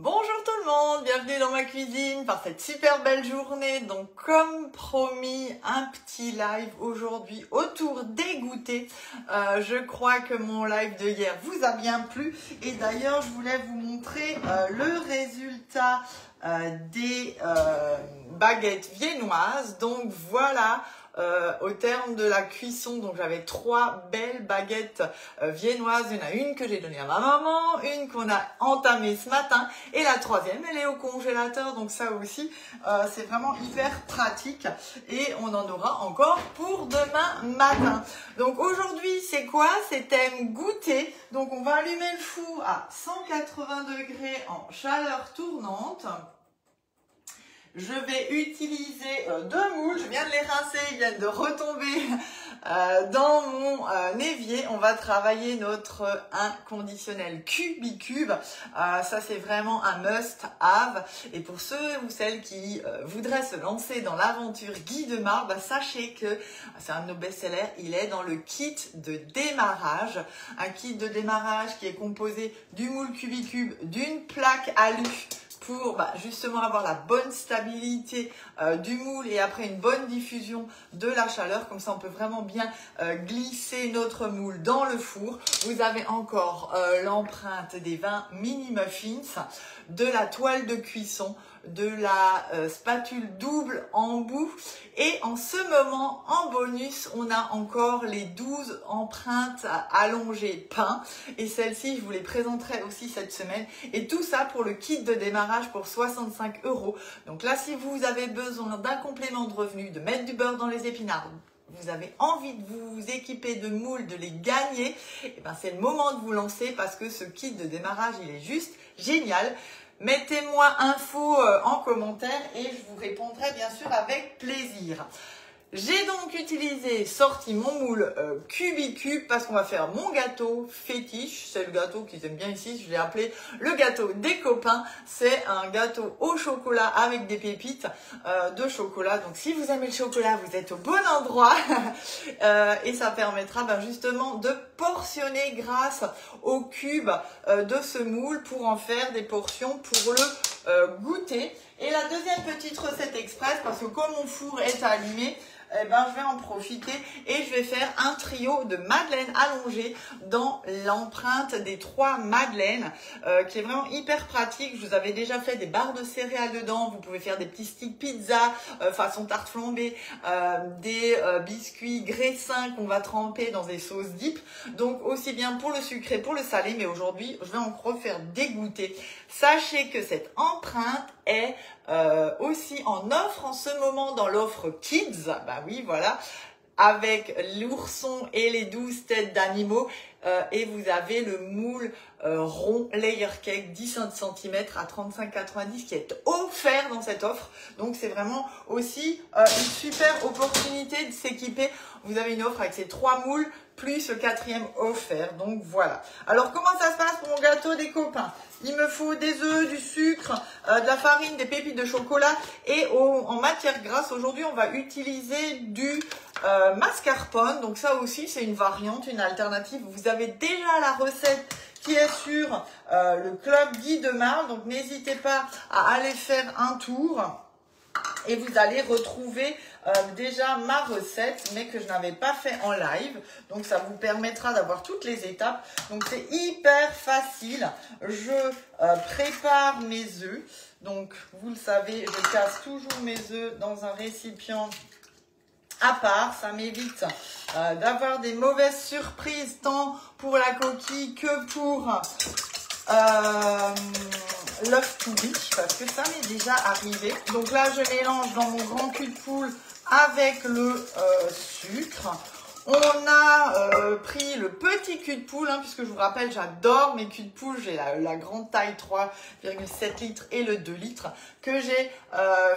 Bonjour tout le monde, bienvenue dans ma cuisine par cette super belle journée. Donc comme promis, un petit live aujourd'hui autour des goûters. Je crois que mon live de hier vous a bien plu. Et d'ailleurs, je voulais vous montrer le résultat des baguettes viennoises. Donc voilà. Au terme de la cuisson, donc j'avais 3 belles baguettes viennoises. Il y en a une que j'ai donnée à ma maman, une qu'on a entamée ce matin et la troisième elle est au congélateur, donc ça aussi c'est vraiment hyper pratique et on en aura encore pour demain matin. Donc aujourd'hui c'est quoi? C'est thème goûter, donc on va allumer le four à 180 degrés en chaleur tournante. Je vais utiliser 2 moules, je viens de les rincer, ils viennent de retomber dans mon évier. On va travailler notre inconditionnel Cubicube. Ça c'est vraiment un must have. Et pour ceux ou celles qui voudraient se lancer dans l'aventure Guy Demar, sachez que c'est un de nos best-sellers, il est dans le kit de démarrage. Un kit de démarrage qui est composé du moule Cubicube, d'une plaque alu, pour justement avoir la bonne stabilité du moule et après une bonne diffusion de la chaleur. Comme ça, on peut vraiment bien glisser notre moule dans le four. Vous avez encore l'empreinte des 20 mini muffins, de la toile de cuisson, de la spatule double embout et en ce moment en bonus on a encore les 12 empreintes allongées pain et celles-ci je vous les présenterai aussi cette semaine et tout ça pour le kit de démarrage pour 65 €. Donc là si vous avez besoin d'un complément de revenu, de mettre du beurre dans les épinards, vous avez envie de vous équiper de moules, de les gagner, et c'est le moment de vous lancer parce que ce kit de démarrage il est juste génial. Mettez-moi info en commentaire et je vous répondrai bien sûr avec plaisir. J'ai donc sorti mon moule Cubicube parce qu'on va faire mon gâteau fétiche. C'est le gâteau qu'ils aiment bien ici, je l'ai appelé le gâteau des copains. C'est un gâteau au chocolat avec des pépites de chocolat. Donc si vous aimez le chocolat, vous êtes au bon endroit. Et ça permettra justement de portionner grâce au cube de ce moule pour en faire des portions pour le goûter. Et la deuxième petite recette express, parce que comme mon four est allumé, je vais en profiter et je vais faire un trio de madeleines allongées dans l'empreinte des 3 madeleines qui est vraiment hyper pratique. Je vous avais déjà fait des barres de céréales dedans. Vous pouvez faire des petits sticks pizza façon tarte flambée, des biscuits graissins qu'on va tremper dans des sauces dip. Donc aussi bien pour le sucré, pour le salé, mais aujourd'hui je vais en refaire des goûters. Sachez que cette empreinte est aussi en offre en ce moment dans l'offre Kids, oui voilà, avec l'ourson et les 12 têtes d'animaux et vous avez le moule rond layer cake 10 cm à 35,90 qui est offert dans cette offre. Donc c'est vraiment aussi une super opportunité de s'équiper. Vous avez une offre avec ces 3 moules plus le 4e offert. Donc voilà. Alors comment ça se passe pour mon gâteau des copains? Il me faut des œufs, du sucre, de la farine, des pépites de chocolat et en matière grasse, aujourd'hui on va utiliser du mascarpone. Donc ça aussi c'est une variante, une alternative. Vous avez déjà la recette qui est sur le club Guy Demar. Donc n'hésitez pas à aller faire un tour. Et vous allez retrouver déjà ma recette, mais que je n'avais pas fait en live. Donc, ça vous permettra d'avoir toutes les étapes. Donc, c'est hyper facile. Je prépare mes œufs. Donc, vous le savez, je casse toujours mes œufs dans un récipient à part. Ça m'évite d'avoir des mauvaises surprises, tant pour la coquille que pour l'œuf pourri, parce que ça m'est déjà arrivé. Donc là je mélange dans mon grand cul de poule avec le sucre. On a pris le petit cul de poule, puisque je vous rappelle j'adore mes culs de poule. J'ai la grande taille 3,7 litres et le 2 litres que j'ai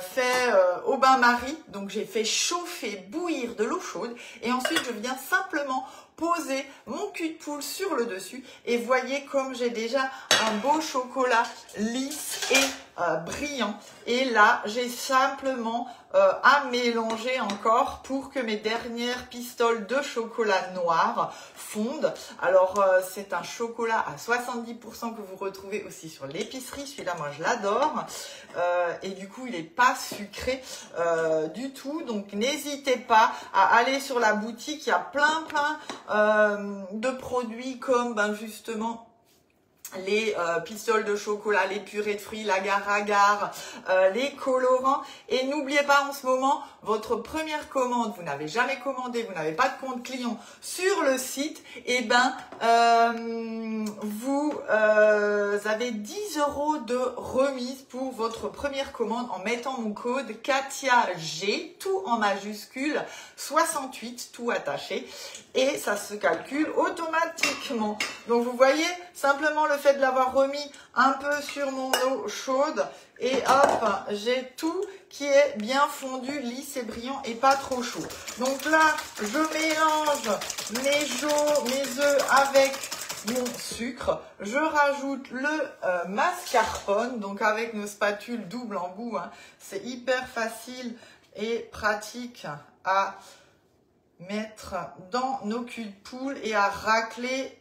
fait au bain-marie. Donc j'ai fait chauffer, bouillir de l'eau chaude et ensuite je viens simplement poser mon cul de poule sur le dessus et voyez comme j'ai déjà un beau chocolat lisse et brillant. Et là, j'ai simplement à mélanger encore pour que mes dernières pistoles de chocolat noir fondent. Alors, c'est un chocolat à 70% que vous retrouvez aussi sur l'épicerie. Celui-là, moi, je l'adore. Et du coup, il n'est pas sucré du tout. Donc, n'hésitez pas à aller sur la boutique. Il y a plein de produits comme justement les pistoles de chocolat, les purées de fruits, l'agar-agar, les colorants. Et n'oubliez pas en ce moment, votre première commande, vous n'avez jamais commandé, vous n'avez pas de compte client sur le site, et vous avez 10 € de remise pour votre première commande en mettant mon code KATIAG, tout en majuscule, 68, tout attaché. Et ça se calcule automatiquement. Donc vous voyez, simplement le fait de l'avoir remis un peu sur mon eau chaude et hop, j'ai tout qui est bien fondu, lisse et brillant et pas trop chaud. Donc là, je mélange mes œufs avec mon sucre. Je rajoute le mascarpone, donc avec nos spatules double embout. C'est hyper facile et pratique à mettre dans nos culs de poule et à racler.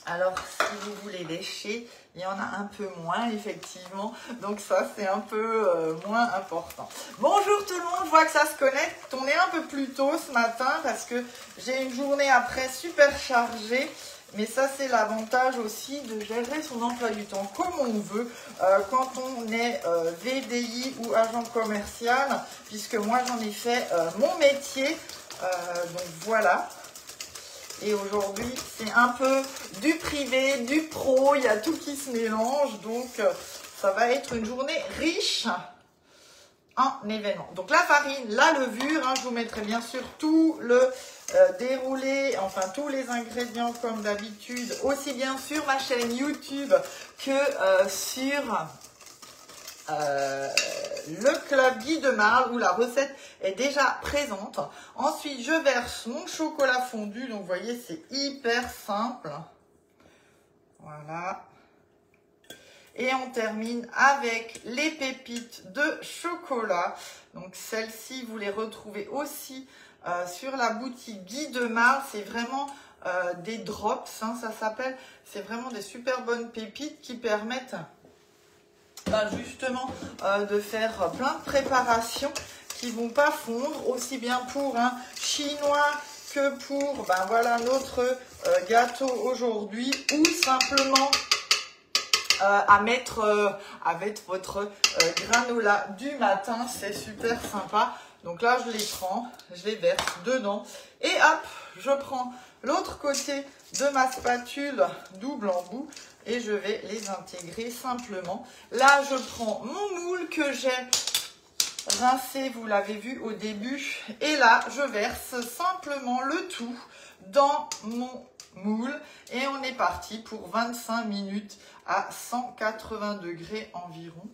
Alors si vous voulez lécher, il y en a un peu moins effectivement, donc ça c'est un peu moins important. Bonjour tout le monde, je vois que ça se connecte. On est un peu plus tôt ce matin parce que j'ai une journée après super chargée. Mais ça, c'est l'avantage aussi de gérer son emploi du temps comme on veut quand on est VDI ou agent commercial, puisque moi, j'en ai fait mon métier. Donc voilà. Et aujourd'hui, c'est un peu du privé, du pro, il y a tout qui se mélange. Donc, ça va être une journée riche en événements. Donc la farine, la levure, je vous mettrai bien sûr tout le déroulé, enfin tous les ingrédients comme d'habitude, aussi bien sur ma chaîne YouTube que sur le club Guy de Marle où la recette est déjà présente. Ensuite, je verse mon chocolat fondu. Donc vous voyez, c'est hyper simple. Voilà. Et on termine avec les pépites de chocolat. Donc celles-ci, vous les retrouvez aussi sur la boutique Guy de Marle. C'est vraiment des drops, ça s'appelle. C'est vraiment des super bonnes pépites qui permettent justement de faire plein de préparations qui ne vont pas fondre, aussi bien pour un chinois que pour voilà, notre gâteau aujourd'hui, ou simplement à mettre avec votre granola du matin. C'est super sympa. Donc là, je les prends, je les verse dedans et hop, je prends l'autre côté de ma spatule double embout et je vais les intégrer simplement. Là, je prends mon moule que j'ai rincé, vous l'avez vu au début, et là, je verse simplement le tout dans mon moule et on est parti pour 25 minutes à 180 degrés environ.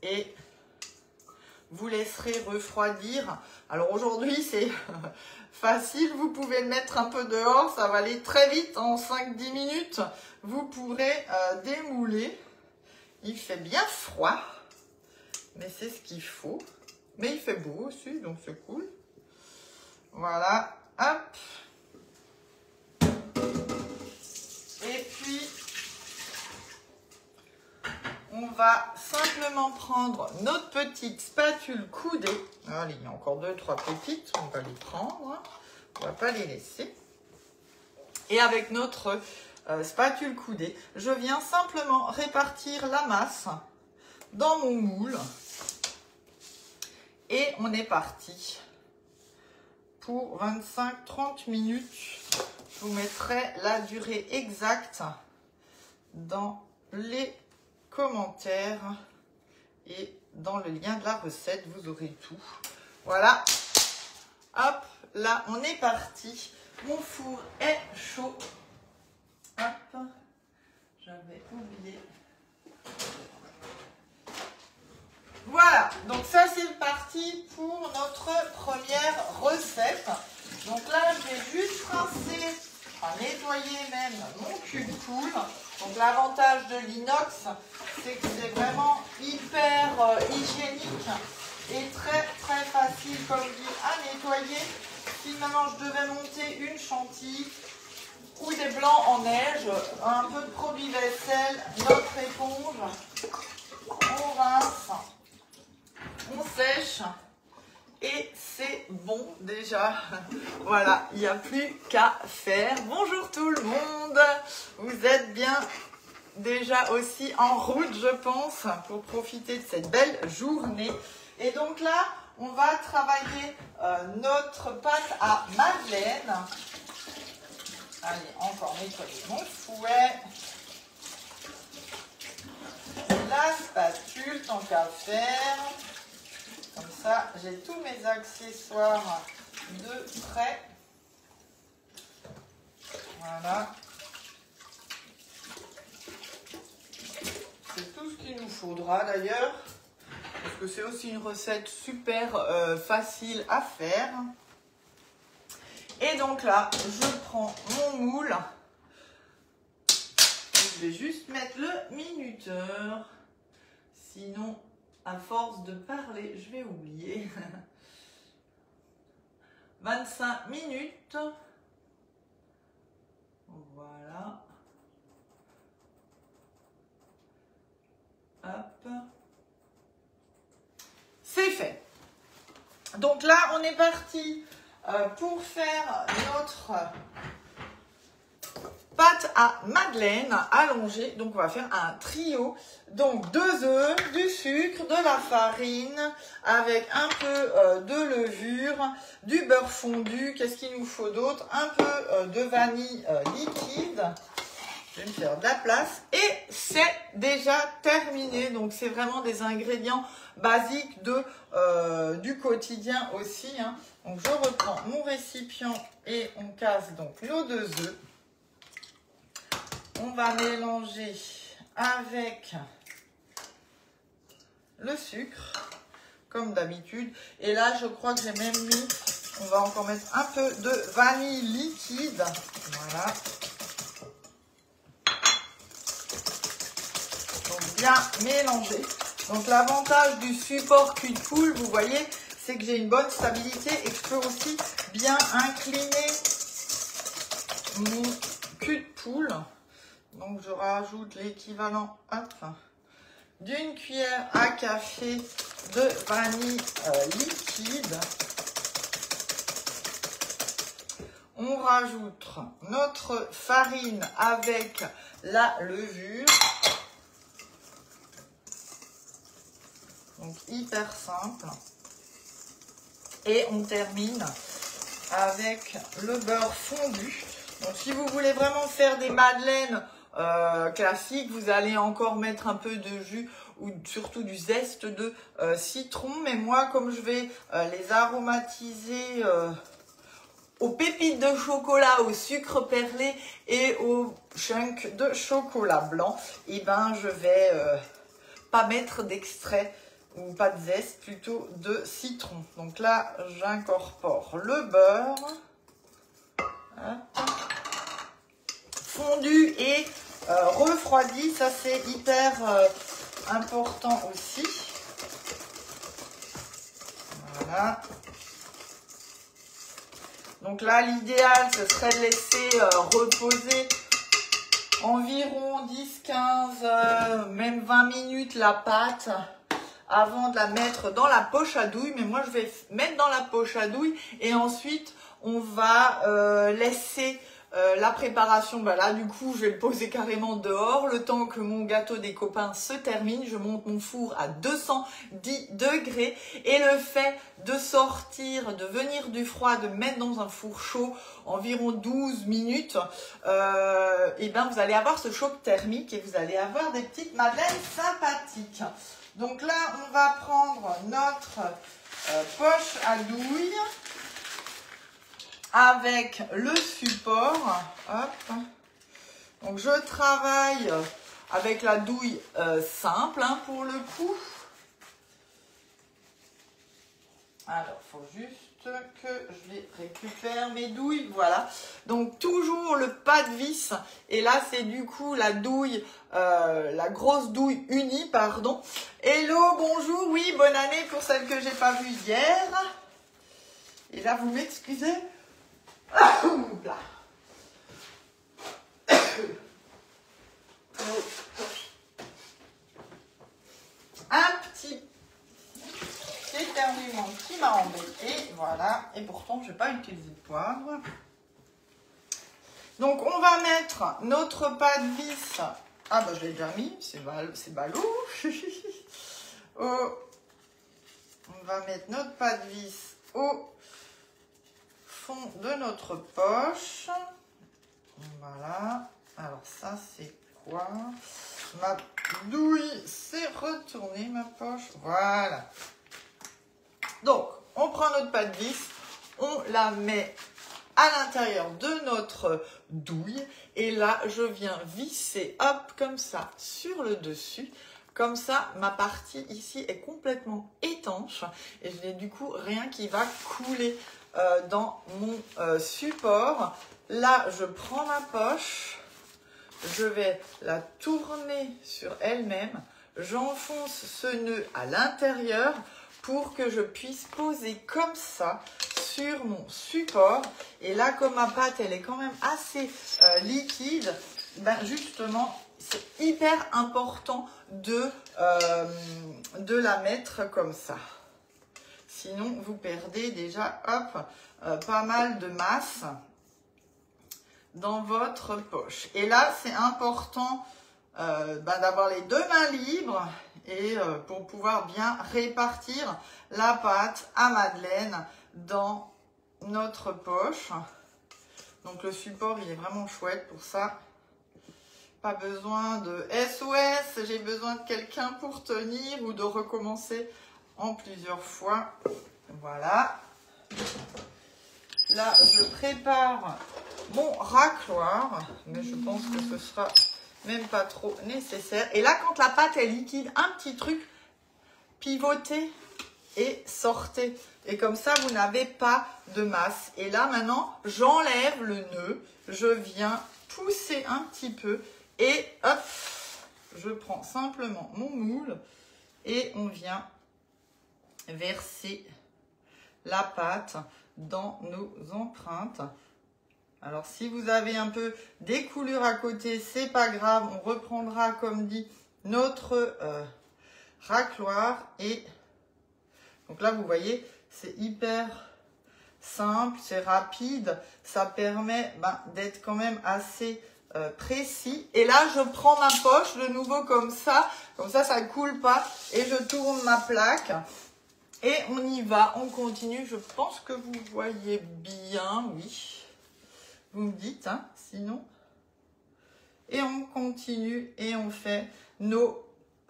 Et vous laisserez refroidir. Alors aujourd'hui, c'est facile, vous pouvez le mettre un peu dehors, ça va aller très vite, en 5-10 minutes, vous pourrez démouler. Il fait bien froid, mais c'est ce qu'il faut. Mais il fait beau aussi, donc c'est cool. Voilà, hop. Et puis, on va simplement prendre notre petite spatule coudée. Allez, il y a encore 2-3 pépites, on va les prendre. On ne va pas les laisser. Et avec notre spatule coudée, je viens simplement répartir la masse dans mon moule. Et on est parti pour 25-30 minutes. Je vous mettrai la durée exacte dans les commentaires et dans le lien de la recette, vous aurez tout. Voilà, hop, là on est parti. Mon four est chaud. Hop, j'avais oublié. Voilà, donc ça c'est parti pour notre première recette. Donc là, je vais juste rincer, nettoyer même mon cul de poule. Donc Donc l'avantage de l'inox, c'est que c'est vraiment hyper hygiénique et très très facile, comme dit, à nettoyer. Si maintenant je devais monter une chantilly ou des blancs en neige, un peu de produit vaisselle, notre éponge, on rince, on sèche et c'est bon déjà. Voilà, il n'y a plus qu'à faire. Bonjour tout le monde, vous êtes bien déjà aussi en route, je pense, pour profiter de cette belle journée. Et donc là, on va travailler notre pâte à madeleine. Allez, encore nettoyer mon fouet. La spatule, tant qu'à faire. Comme ça, j'ai tous mes accessoires de prêt. Voilà. C'est tout ce qu'il nous faudra d'ailleurs. Parce que c'est aussi une recette super facile à faire. Et donc là, je prends mon moule. Je vais juste mettre le minuteur. Sinon, à force de parler, je vais oublier. 25 minutes. Voilà. Hop. C'est fait. Donc là, on est parti pour faire notre pâte à madeleine allongée. Donc on va faire un trio. Donc 2 œufs, du sucre, de la farine avec un peu de levure, du beurre fondu. Qu'est-ce qu'il nous faut d'autre? Un peu de vanille liquide. Je vais me faire de la place et c'est déjà terminé. Donc c'est vraiment des ingrédients basiques du quotidien aussi, hein. Donc je reprends mon récipient et on casse donc nos 2 œufs. On va mélanger avec le sucre comme d'habitude. Et là je crois que j'ai même mis, on va encore mettre un peu de vanille liquide. Voilà. Bien mélanger. Donc l'avantage du support cul de poule, vous voyez, c'est que j'ai une bonne stabilité et que je peux aussi bien incliner mon cul de poule. Donc je rajoute l'équivalent d'une cuillère à café de vanille liquide. On rajoute notre farine avec la levure. Donc hyper simple. Et on termine avec le beurre fondu. Donc si vous voulez vraiment faire des madeleines classiques, vous allez encore mettre un peu de jus ou surtout du zeste de citron. Mais moi, comme je vais les aromatiser aux pépites de chocolat, au sucre perlé et aux chunks de chocolat blanc, et ben je vais pas mettre d'extrait ou pas de zeste, plutôt de citron. Donc là, j'incorpore le beurre. Hop. Fondu et refroidi, ça c'est hyper important aussi. Voilà. Donc là, l'idéal, ce serait de laisser reposer environ 10-15, même 20 minutes la pâte avant de la mettre dans la poche à douille. Mais moi, je vais mettre dans la poche à douille et ensuite, on va laisser la préparation. Bah là, du coup, je vais le poser carrément dehors. Le temps que mon gâteau des copains se termine, je monte mon four à 210 degrés. Et le fait de sortir, de venir du froid, de mettre dans un four chaud environ 12 minutes, et ben vous allez avoir ce choc thermique et vous allez avoir des petites madeleines sympathiques. Donc là, on va prendre notre poche à douille avec le support. Hop. Donc je travaille avec la douille simple, pour le coup. Alors, il faut juste que je les récupère, mes douilles, voilà. Donc toujours le pas de vis, et là c'est du coup la douille, la grosse douille unie, pardon. Hello, bonjour, oui, bonne année pour celle que j'ai pas vue hier. Et là vous m'excusez. Un petit éternuement qui m'a embêté, voilà, et pourtant je n'ai pas utilisé de poivre. Donc on va mettre notre pas de vis, ah bah je l'ai déjà mis, c'est ballot. On va mettre notre pas de vis au fond de notre poche, voilà. Alors ça c'est quoi? Ma douille s'est retournée, ma poche, voilà. Donc, on prend notre pas de vis, on la met à l'intérieur de notre douille. Et là, je viens visser, hop, comme ça, sur le dessus. Comme ça, ma partie ici est complètement étanche. Et je n'ai du coup rien qui va couler dans mon support. Là, je prends ma poche. Je vais la tourner sur elle-même. J'enfonce ce nœud à l'intérieur pour que je puisse poser comme ça sur mon support. Et là, comme ma pâte, elle est quand même assez liquide, ben justement, c'est hyper important de la mettre comme ça. Sinon, vous perdez déjà, hop, pas mal de masse dans votre poche. Et là, c'est important d'avoir les deux mains libres et pour pouvoir bien répartir la pâte à madeleine dans notre poche. Donc le support, il est vraiment chouette pour ça. Pas besoin de SOS, j'ai besoin de quelqu'un pour tenir ou de recommencer en plusieurs fois. Voilà. Là, je prépare mon racloir, mais je pense que ce sera même pas trop nécessaire. Et là, quand la pâte est liquide, un petit truc, pivotez et sortez. Et comme ça, vous n'avez pas de masse. Et là, maintenant, j'enlève le nœud, je viens pousser un petit peu et hop, je prends simplement mon moule et on vient verser la pâte dans nos empreintes. Alors, si vous avez un peu des coulures à côté, c'est pas grave. On reprendra, comme dit, notre racloir. Et donc là, vous voyez, c'est hyper simple, c'est rapide. Ça permet d'être quand même assez précis. Et là, je prends ma poche de nouveau comme ça. Comme ça ne coule pas. Et je tourne ma plaque. Et on y va, on continue. Je pense que vous voyez bien, oui. Vous me dites, hein, sinon. Et on continue et on fait nos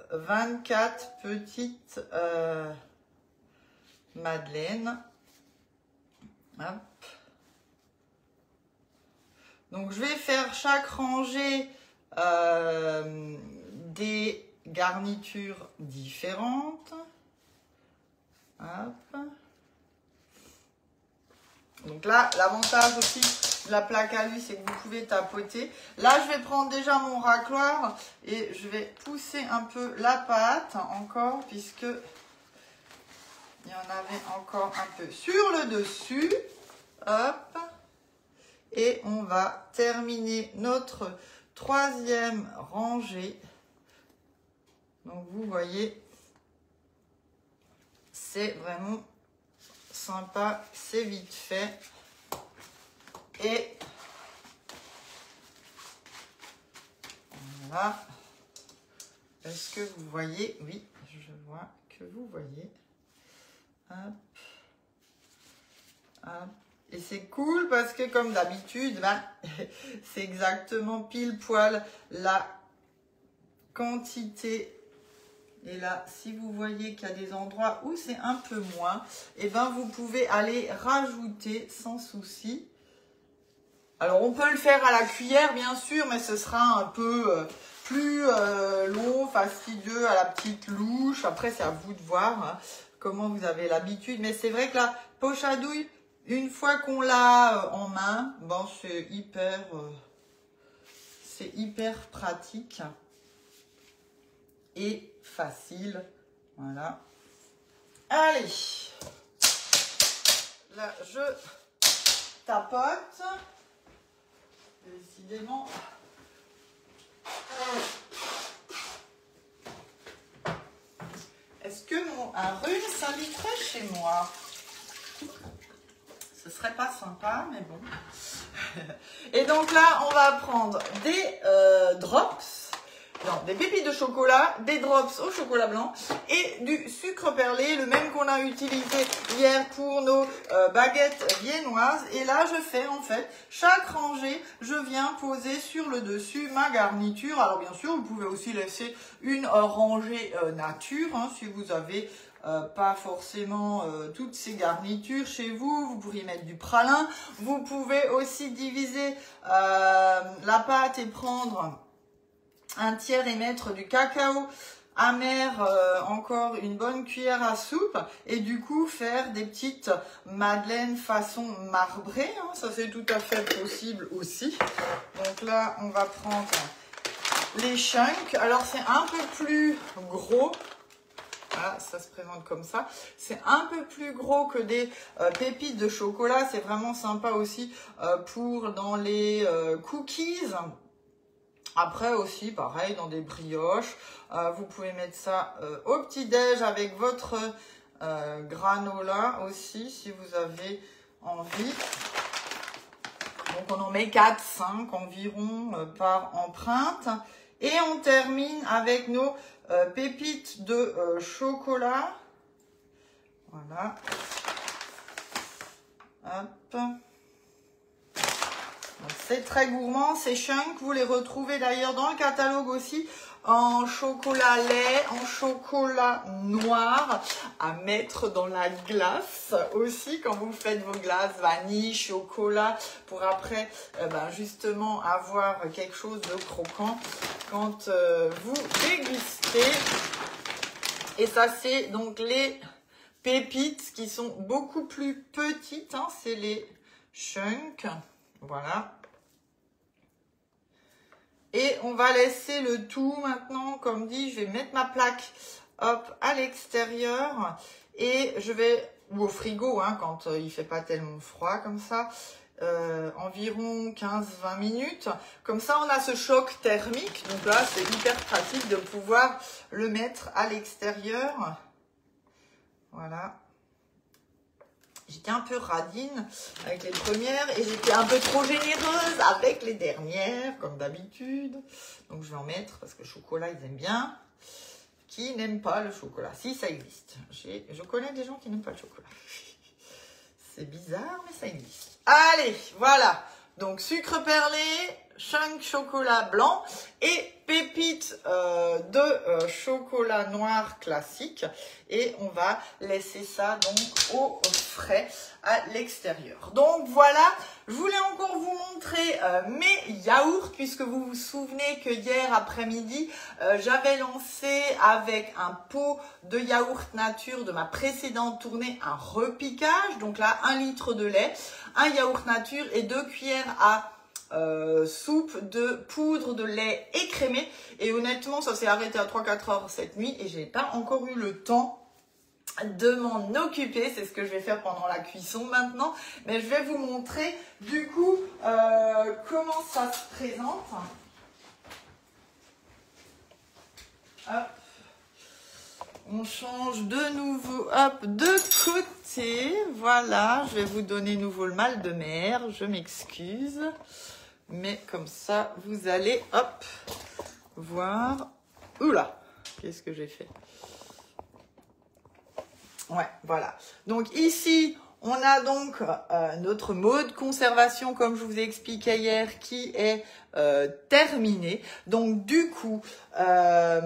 24 petites madeleines. Hop. Donc, je vais faire chaque rangée des garnitures différentes. Hop. Donc là, l'avantage aussi de la plaque à lui, c'est que vous pouvez tapoter. Là, je vais prendre déjà mon racloir et je vais pousser un peu la pâte encore, puisque il y en avait encore un peu sur le dessus. Hop. Et on va terminer notre troisième rangée. Donc, vous voyez, c'est vraiment sympa, c'est vite fait. Et voilà. Est-ce que vous voyez? Oui, je vois que vous voyez. Hop. Hop. Et c'est cool parce que comme d'habitude, c'est exactement pile poil la quantité. Et là, si vous voyez qu'il y a des endroits où c'est un peu moins, et vous pouvez aller rajouter sans souci. Alors, on peut le faire à la cuillère, bien sûr, mais ce sera un peu plus long, fastidieux, à la petite louche. Après, c'est à vous de voir comment vous avez l'habitude. Mais c'est vrai que là, poche à douille, une fois qu'on l'a en main, bon, c'est hyper pratique et facile. Voilà. Allez, là je tapote. Décidément. Est-ce que un rhume s'inviterait chez moi? Ce serait pas sympa, mais bon. Et donc là, on va prendre des drops, non, des pépites de chocolat, des drops au chocolat blanc et du sucre perlé, le même qu'on a utilisé hier pour nos baguettes viennoises. Et là, je fais en fait, chaque rangée, je viens poser sur le dessus ma garniture. Alors bien sûr, vous pouvez aussi laisser une rangée nature, hein, si vous avez pas forcément toutes ces garnitures chez vous. Vous pourriez mettre du pralin. Vous pouvez aussi diviser la pâte et prendre un tiers et mettre du cacao amer, encore une bonne cuillère à soupe, et du coup faire des petites madeleines façon marbrée, hein, ça c'est tout à fait possible aussi. Donc là on va prendre les chunks, alors c'est un peu plus gros. Voilà, ça se présente comme ça. C'est un peu plus gros que des pépites de chocolat. C'est vraiment sympa aussi pour dans les cookies. Après aussi, pareil, dans des brioches. Vous pouvez mettre ça au petit-déj avec votre granola aussi, si vous avez envie. Donc on en met 4-5 environ par empreinte. Et on termine avec nos pépites de chocolat. Voilà. Hop. C'est très gourmand, ces chunks. Vous les retrouvez d'ailleurs dans le catalogue aussi en chocolat lait, en chocolat noir à mettre dans la glace aussi quand vous faites vos glaces vanille, chocolat pour après justement avoir quelque chose de croquant quand vous dégustez. Et ça c'est donc les pépites qui sont beaucoup plus petites, hein, c'est les chunks. Voilà. Et on va laisser le tout maintenant, comme dit, je vais mettre ma plaque hop, à l'extérieur et je vais, ou au frigo, hein, quand il fait pas tellement froid comme ça, environ 15-20 minutes. Comme ça, on a ce choc thermique. Donc là, c'est hyper pratique de pouvoir le mettre à l'extérieur. Voilà. J'étais un peu radine avec les premières et j'étais un peu trop généreuse avec les dernières, comme d'habitude. Donc, je vais en mettre parce que le chocolat, ils aiment bien. Qui n'aime pas le chocolat? Si, ça existe. Je connais des gens qui n'aiment pas le chocolat. C'est bizarre, mais ça existe. Allez, voilà. Donc, sucre perlé, chunk chocolat blanc et pépites de chocolat noir classique. Et on va laisser ça donc au frais à l'extérieur. Donc voilà, je voulais encore vous montrer mes yaourts puisque vous vous souvenez que hier après-midi, j'avais lancé avec un pot de yaourt nature de ma précédente tournée un repiquage. Donc là, 1 litre de lait, un yaourt nature et 2 cuillères à soupe de poudre de lait écrémé. Et honnêtement, ça s'est arrêté à 3-4 heures cette nuit et j'ai pas encore eu le temps de m'en occuper. C'est ce que je vais faire pendant la cuisson maintenant. Mais je vais vous montrer du coup comment ça se présente. Hop. On change de nouveau, hop, de côté. Voilà, je vais vous donner nouveau le mal de mer. Je m'excuse. Mais comme ça, vous allez, hop, voir. Oula, qu'est-ce que j'ai fait? Ouais, voilà. Donc ici, on a donc notre mode conservation, comme je vous ai expliqué hier, qui est terminé. Donc du coup, à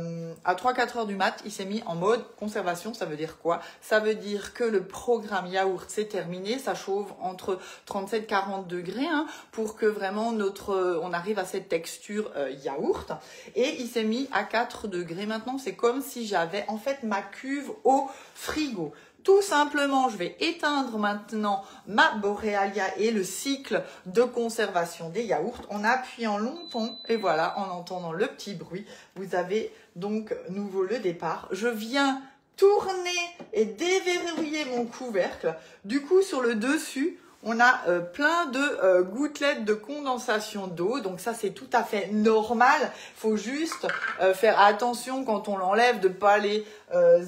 3-4 heures du mat, il s'est mis en mode conservation. Ça veut dire quoi? Ça veut dire que le programme yaourt, c'est terminé. Ça chauffe entre 37-40 degrés hein, pour que vraiment on arrive à cette texture yaourt. Et il s'est mis à 4 degrés. Maintenant, c'est comme si j'avais en fait ma cuve au frigo. tout simplement, je vais éteindre maintenant ma Borealia et le cycle de conservation des yaourts en appuyant longtemps. Et voilà, en entendant le petit bruit, vous avez donc nouveau le départ. Je viens tourner et déverrouiller mon couvercle. Du coup, sur le dessus, on a plein de gouttelettes de condensation d'eau. Donc ça, c'est tout à fait normal. Il faut juste faire attention quand on l'enlève de ne pas les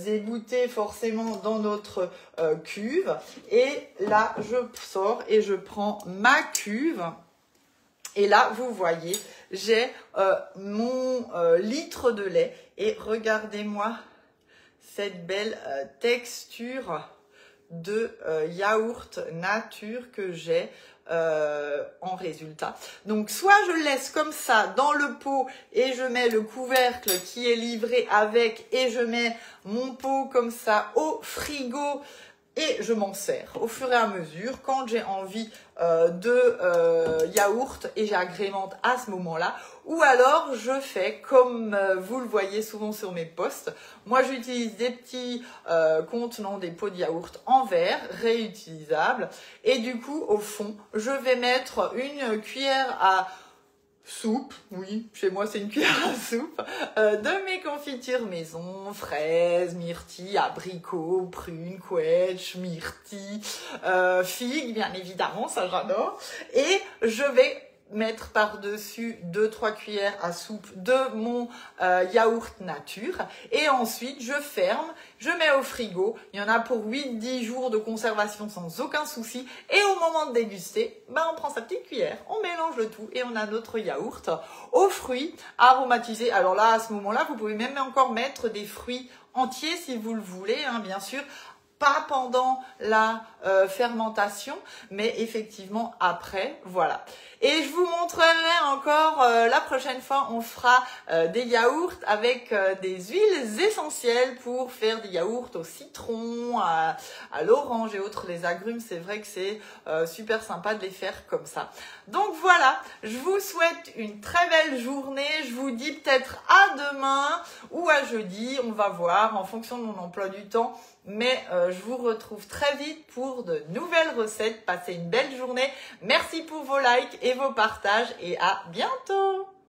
égoutter forcément dans notre cuve. Et là, je sors et je prends ma cuve. Et là, vous voyez, j'ai mon litre de lait. Et regardez-moi cette belle texture de yaourt nature que j'ai en résultat. Donc soit je le laisse comme ça dans le pot et je mets le couvercle qui est livré avec et je mets mon pot comme ça au frigo et je m'en sers au fur et à mesure quand j'ai envie de yaourt et j'agrémente à ce moment-là. Ou alors je fais comme vous le voyez souvent sur mes posts. Moi j'utilise des petits contenants, des pots de yaourt en verre réutilisables. Et du coup au fond je vais mettre une cuillère à soupe, oui, chez moi c'est une cuillère à soupe, de mes confitures maison, fraises, myrtilles, abricots, prunes, quetch, myrtilles, figues, bien évidemment, ça j'adore. Et je vais mettre par-dessus 2-3 cuillères à soupe de mon yaourt nature. Et ensuite, je ferme, je mets au frigo. Il y en a pour 8-10 jours de conservation sans aucun souci. Et au moment de déguster, ben, on prend sa petite cuillère, on mélange le tout et on a notre yaourt aux fruits aromatisés. Alors là, à ce moment-là, vous pouvez même encore mettre des fruits entiers si vous le voulez, hein, bien sûr. Pas pendant la fermentation, mais effectivement après, voilà. Et je vous montrerai encore, la prochaine fois, on fera des yaourts avec des huiles essentielles pour faire des yaourts au citron, à l'orange et autres, les agrumes. C'est vrai que c'est super sympa de les faire comme ça. Donc voilà, je vous souhaite une très belle journée. Je vous dis peut-être à demain ou à jeudi, on va voir en fonction de mon emploi du temps. Mais je vous retrouve très vite pour de nouvelles recettes. Passez une belle journée. Merci pour vos likes et vos partages et à bientôt.